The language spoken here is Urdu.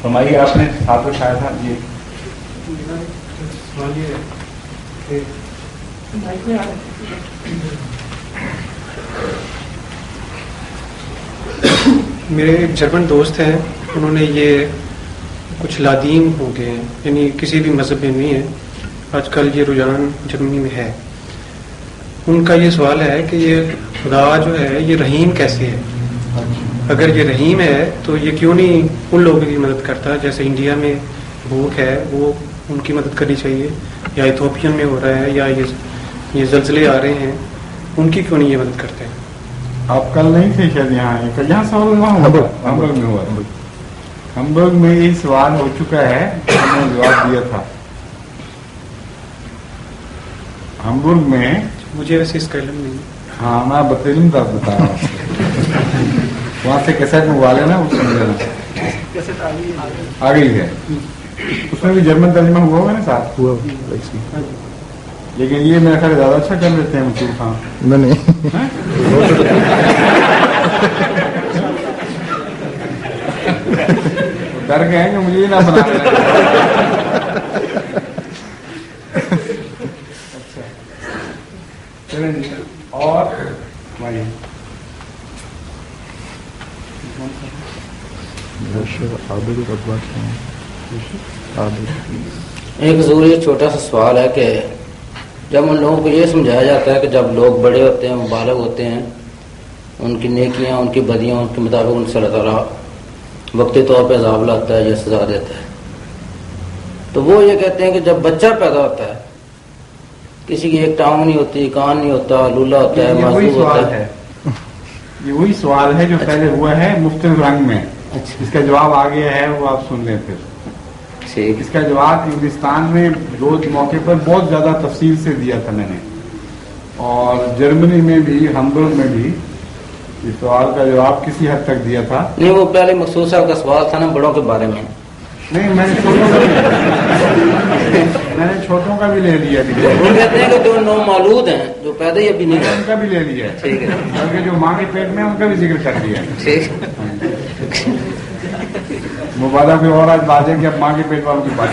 فرمائیے آپ نے ساتھ اٹھایا تھا یہ سوال یہ ہے میرے ایک جرمن دوست ہیں، انہوں نے یہ کچھ لادین ہو گئے ہیں، یعنی کسی بھی مذہب میں نہیں ہے، آج کل یہ رجحان جرمنی میں ہے. ان کا یہ سوال ہے کہ یہ خدا جو ہے یہ رحیم کیسے ہے؟ اگر یہ رحیم ہے تو یہ کیوں نہیں ان لوگوں کی مدد کرتا؟ جیسے انڈیا میں بھوک ہے، وہ ان کی مدد کرنی چاہیے، یا ایتھوپین میں ہو رہا ہے، یا یہ زلزلے آ رہے ہیں، ان کی کیوں نہیں یہ مدد کرتے ہیں؟ آپ کل نہیں تھے شاید یہاں سوال وہاں ہمبرگ میں ہوا. ہمبرگ میں یہ سوال ہو چکا ہے، ہم نے جواب دیا تھا. ہمبرگ میں مجھے ویسے اس کا علم نہیں. ہاں میں بتائیں بتا رہا ہوں. وہاں سے کیسٹ منگوا لینا، اس سمجھ لینا آ گئی ہے. اس میں بھی جرمن ترجمہ ہوا ہوگا نا ساتھ، لیکن یہ میرا خیال زیادہ اچھا کر لیتے ہیں مسعود خان. نہیں ڈر گئے ہیں کہ مجھے یہ نہ بنا لیں. اچھا چلیں جی. اور ایک ضروری چھوٹا سا سوال ہے کہ جب ان لوگوں کو یہ سمجھایا جاتا ہے کہ جب لوگ بڑے ہوتے ہیں، بالغ ہوتے ہیں، ان کی نیکیاں، ان کی بدیاں، ان کے مطابق ان سے اللہ تعالیٰ وقتی طور پہ عذاب لاتا ہے یا سزا دیتا ہے، تو وہ یہ کہتے ہیں کہ جب بچہ پیدا ہوتا ہے، کسی کی ایک ٹانگ نہیں ہوتی، کان نہیں ہوتا، لولا ہوتا ہے، معذور ہوتا ہے. یہ وہی سوال ہے جو پہلے ہوا ہے مختلف رنگ میں. اس کا جواب آ گیا ہے، وہ آپ سن لیں پھر. اس کا جواب انگلستان میں دو موقع پر بہت زیادہ تفصیل سے دیا تھا میں نے، اور جرمنی میں بھی، ہمبرگ میں بھی اس سوال کا جواب کسی حد تک دیا تھا. نہیں، وہ پہلے مقصود صاحب کا سوال تھا نا بڑوں کے بارے میں. نہیں، میں نے چھوٹوں کا بھی لے لیا. وہ کہتے ہیں کہ جو نومولود ہیں، جو پیدا ہی ابھی نہیں ان کا بھی لے لیا. ٹھیک ہے. بلکہ جو ماں کے پیٹ میں ان کا بھی ذکر کر دیا. ٹھیک. مبادہ کوئی اور آج بات ہے کہ اب ماں کے پیٹ والوں کی بات